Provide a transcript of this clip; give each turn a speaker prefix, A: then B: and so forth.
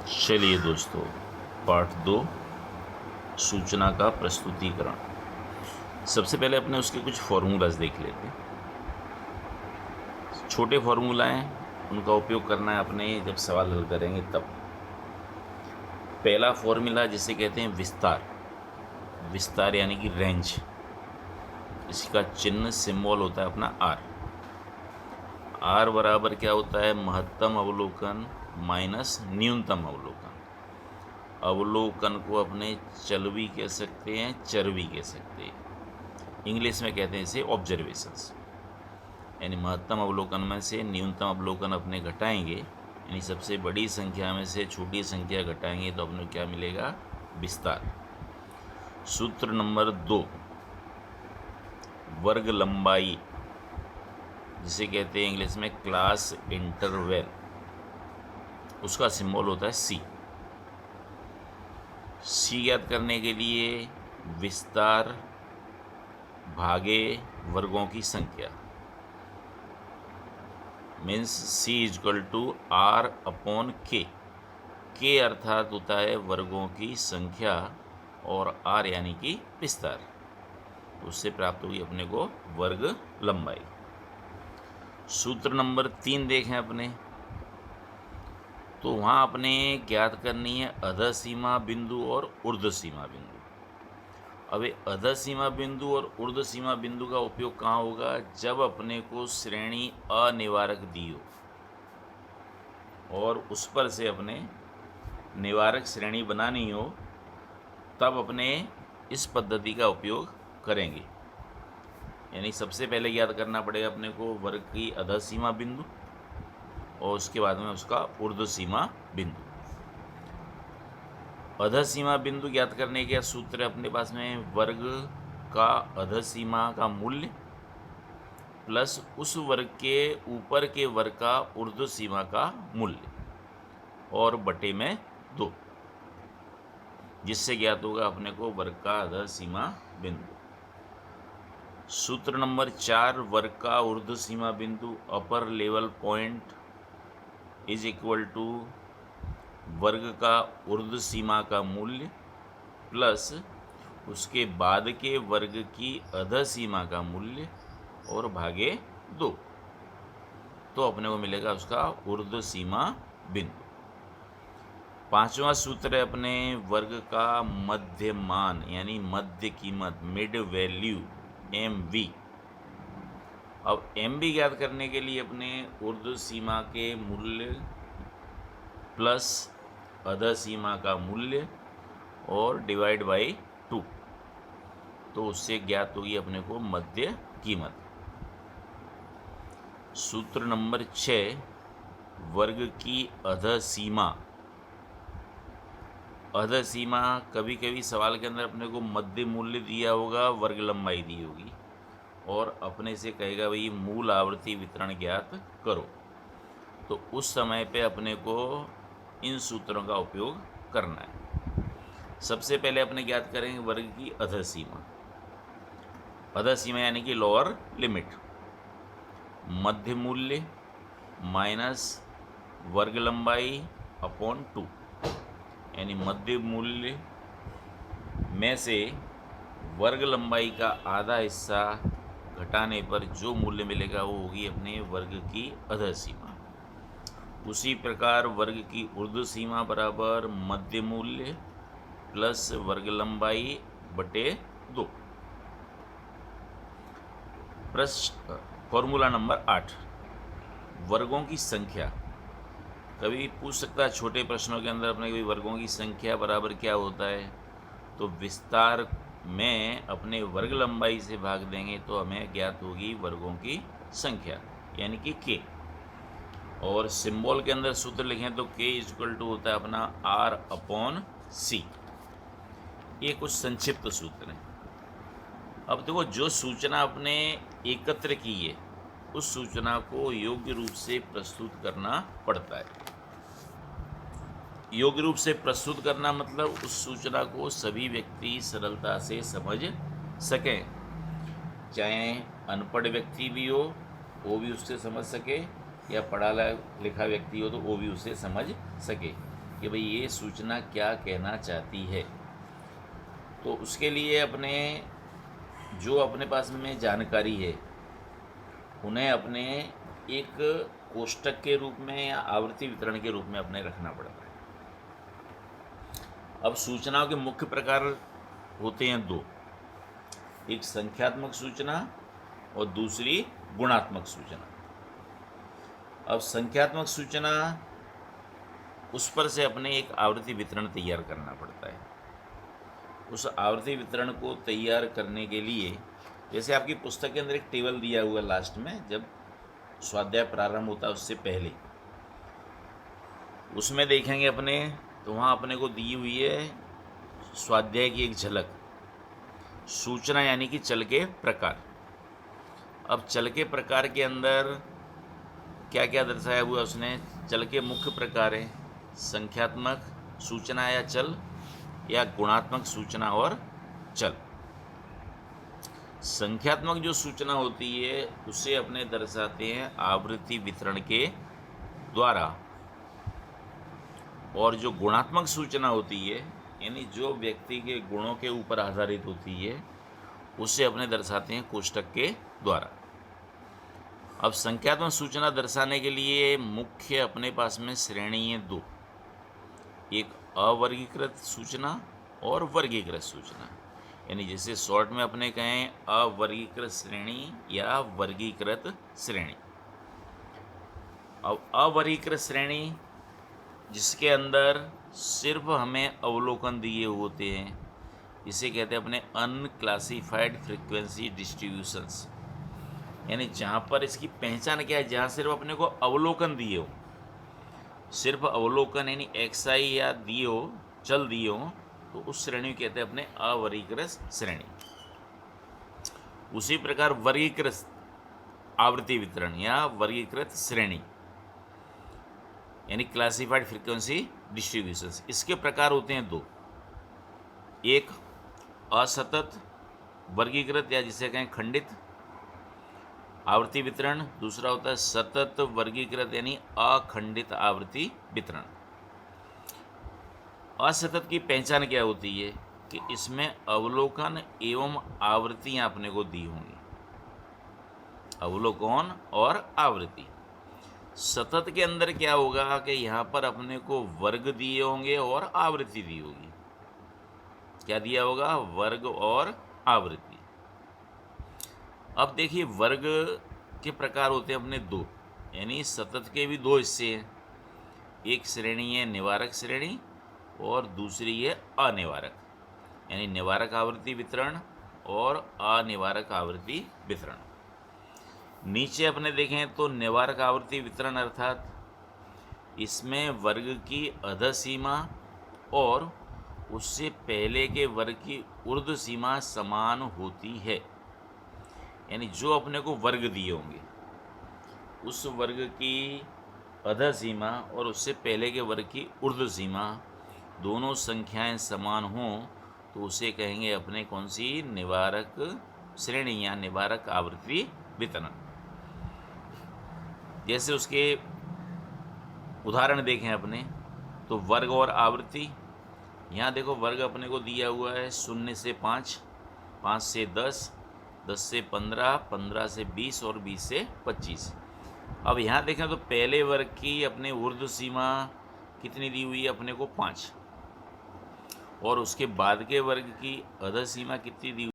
A: चलिए दोस्तों, पार्ट 2 सूचना का प्रस्तुतिकरण। सबसे पहले अपने उसके कुछ फॉर्मूलाज देख लेते हैं। छोटे फॉर्मूला हैं, उनका उपयोग करना है अपने जब सवाल हल करेंगे तब। पहला फॉर्मूला जिसे कहते हैं विस्तार। विस्तार यानी कि रेंज। इसका चिन्ह सिंबल होता है अपना आर। आर बराबर क्या होता है? महत्तम अवलोकन माइनस न्यूनतम अवलोकन। अवलोकन को अपने चलवी कह सकते हैं, चरवी कह सकते हैं। इंग्लिश में कहते हैं इसे ऑब्जर्वेशंस। यानी महत्तम अवलोकन में से न्यूनतम अवलोकन अपने घटाएंगे, यानी सबसे बड़ी संख्या में से छोटी संख्या घटाएंगे तो अपने क्या मिलेगा? विस्तार। सूत्र नंबर 2, वर्ग लंबाई जिसे कहते हैं इंग्लिश में क्लास इंटरवल, उसका सिंबल होता है सी। सी ज्ञात करने के लिए विस्तार भागे वर्गों की संख्या means C is equal to R upon K. K अर्थात होता है वर्गों की संख्या और आर यानी कि विस्तार। उससे प्राप्त होगी अपने को वर्ग लंबाई। सूत्र नंबर 3 देखें अपने, तो वहाँ अपने ज्ञात करनी है अधः सीमा बिंदु और ऊर्ध्व सीमा बिंदु। अब अधः सीमा बिंदु और ऊर्ध्व सीमा बिंदु का उपयोग कहाँ होगा? जब अपने को श्रेणी अनिवारक दी हो और उस पर से अपने निवारक श्रेणी बनानी हो, तब अपने इस पद्धति का उपयोग करेंगे। यानी सबसे पहले याद करना पड़ेगा अपने को वर्ग की अधः सीमा बिंदु और उसके बाद में उसका ऊर्ध्व सीमा बिंदु। अधः सीमा बिंदु ज्ञात करने का सूत्र अपने पास में वर्ग का अधः सीमा का मूल्य प्लस उस वर्ग के ऊपर के वर्ग का ऊर्ध्व सीमा का मूल्य और बटे में 2, जिससे ज्ञात होगा अपने को वर्ग का अधः सीमा बिंदु। सूत्र नंबर 4, वर्ग का ऊर्ध्व सीमा बिंदु upper level point is equal to वर्ग का ऊर्ध्व सीमा का मूल्य प्लस उसके बाद के वर्ग की अधः सीमा का मूल्य और भागे 2, तो अपने को मिलेगा उसका ऊर्ध्व सीमा बिंदु। 5वां सूत्र है अपने वर्ग का मध्य मान यानी मध्य कीमत, मिड वैल्यू, MV। अब MV ज्ञात करने के लिए अपने ऊर्ध्व सीमा के मूल्य प्लस अधः सीमा का मूल्य और डिवाइड बाई 2, तो उससे ज्ञात होगी अपने को मध्य कीमत। सूत्र नंबर 6, वर्ग की अधः सीमा। अधः सीमा कभी कभी सवाल के अंदर अपने को मध्य मूल्य दिया होगा, वर्ग लंबाई दी होगी और अपने से कहेगा भाई मूल आवृत्ति वितरण ज्ञात करो, तो उस समय पे अपने को इन सूत्रों का उपयोग करना है। सबसे पहले अपने ज्ञात करेंगे वर्ग की अधः सीमा। अधः सीमा यानी कि लोअर लिमिट, मध्य मूल्य माइनस वर्ग लंबाई अपॉन 2, यानी मध्य मूल्य में से वर्ग लंबाई का आधा हिस्सा घटाने पर जो मूल्य मिलेगा वो होगी अपने वर्ग की अधः सीमा। उसी प्रकार वर्ग की ऊर्ध्व सीमा बराबर मध्य मूल्य प्लस वर्ग लंबाई बटे 2। प्रश्न फॉर्मूला नंबर 8, वर्गों की संख्या। कभी पूछ सकता है छोटे प्रश्नों के अंदर अपने कभी वर्गों की संख्या बराबर क्या होता है, तो विस्तार में अपने वर्ग लंबाई से भाग देंगे तो हमें ज्ञात होगी वर्गों की संख्या यानी कि k। और सिंबल के अंदर सूत्र लिखें तो k इज इक्वल टू होता है अपना R अपॉन C। ये कुछ संक्षिप्त सूत्र हैं। अब देखो, जो सूचना अपने एकत्र की है उस सूचना को योग्य रूप से प्रस्तुत करना पड़ता है। योग्य रूप से प्रस्तुत करना मतलब उस सूचना को सभी व्यक्ति सरलता से समझ सकें, चाहे अनपढ़ व्यक्ति भी हो वो भी उससे समझ सके या पढ़ा लिखा व्यक्ति हो तो वो भी उसे समझ सके। कि भाई ये सूचना क्या कहना चाहती है। तो उसके लिए अपने जो अपने पास में जानकारी है उन्हें अपने एक कोष्टक के रूप में या आवर्ती वितरण के रूप में अपने रखना पड़ता है। अब सूचनाओं के मुख्य प्रकार होते हैं दो, एक संख्यात्मक सूचना और दूसरी गुणात्मक सूचना। अब संख्यात्मक सूचना, उस पर से अपने एक आवृत्ति वितरण तैयार करना पड़ता है। उस आवृत्ति वितरण को तैयार करने के लिए जैसे आपकी पुस्तक के अंदर एक टेबल दिया हुआ लास्ट में, जब स्वाध्याय प्रारंभ होता है उससे पहले, उसमें देखेंगे अपने तो वहाँ अपने को दी हुई है स्वाध्याय की एक झलक, सूचना यानी कि चल के प्रकार। अब चल के प्रकार के अंदर क्या क्या दर्शाया हुआ उसने, चल के मुख्य प्रकार है संख्यात्मक सूचना या चल, या गुणात्मक सूचना और चल। संख्यात्मक जो सूचना होती है उसे अपने दर्शाते हैं आवृत्ति वितरण के द्वारा, और जो गुणात्मक सूचना होती है यानी जो व्यक्ति के गुणों के ऊपर आधारित होती है उसे अपने दर्शाते हैं कोष्टक के द्वारा। अब संख्यात्मक सूचना दर्शाने के लिए मुख्य अपने पास में श्रेणी है दो, एक अवर्गीकृत सूचना और वर्गीकृत सूचना। यानी जैसे शॉर्ट में अपने कहें अवर्गीकृत श्रेणी या वर्गीकृत श्रेणी। अब अवर्गीकृत श्रेणी जिसके अंदर सिर्फ हमें अवलोकन दिए होते हैं, इसे कहते हैं अपने अनक्लासिफाइड फ्रीक्वेंसी डिस्ट्रीब्यूशंस। यानी जहाँ पर इसकी पहचान क्या है, जहाँ सिर्फ अपने को अवलोकन दिए हो, सिर्फ अवलोकन यानी एक्सआई या दिए हो, चल दिए हो, तो उस श्रेणी को कहते हैं अपने अवर्गीकृत श्रेणी। उसी प्रकार वर्गीकृत आवृत्ति वितरण या वर्गीकृत श्रेणी यानी क्लासिफाइड फ्रीक्वेंसी डिस्ट्रीब्यूशंस, इसके प्रकार होते हैं दो, एक असतत वर्गीकृत या जिसे कहें खंडित आवृत्ति वितरण, दूसरा होता है सतत वर्गीकृत यानी अखंडित आवृत्ति वितरण। असतत की पहचान क्या होती है कि इसमें अवलोकन एवं आवृत्तियां अपने को दी होंगी, अवलोकन और आवृत्ति। सतत के अंदर क्या होगा कि यहाँ पर अपने को वर्ग दिए होंगे और आवृत्ति दी होगी। क्या दिया होगा? वर्ग और आवृत्ति। अब देखिए वर्ग के प्रकार होते हैं अपने दो, यानी सतत के भी दो हिस्से हैं, एक श्रेणी है निवारक श्रेणी और दूसरी है अनिवारक, यानी निवारक आवृत्ति वितरण और अनिवारक आवृत्ति वितरण। नीचे अपने देखें तो निवारक आवृत्ति वितरण अर्थात इसमें वर्ग की अधः सीमा और उससे पहले के वर्ग की ऊर्ध्व सीमा समान होती है। यानी जो अपने को वर्ग दिए होंगे उस वर्ग की अधः सीमा और उससे पहले के वर्ग की ऊर्ध्व सीमा दोनों संख्याएं समान हों तो उसे कहेंगे अपने कौन सी? निवारक श्रेणी या निवारक आवृत्ति वितरण। जैसे उसके उदाहरण देखें अपने तो वर्ग और आवृत्ति। यहाँ देखो वर्ग अपने को दिया हुआ है 0 से 5, 5 से 10, 10 से 15, 15 से 20 और 20 से 25। अब यहाँ देखें तो पहले वर्ग की अपने ऊर्ध्व सीमा कितनी दी हुई है अपने को? 5, और उसके बाद के वर्ग की अधः सीमा कितनी दी हुई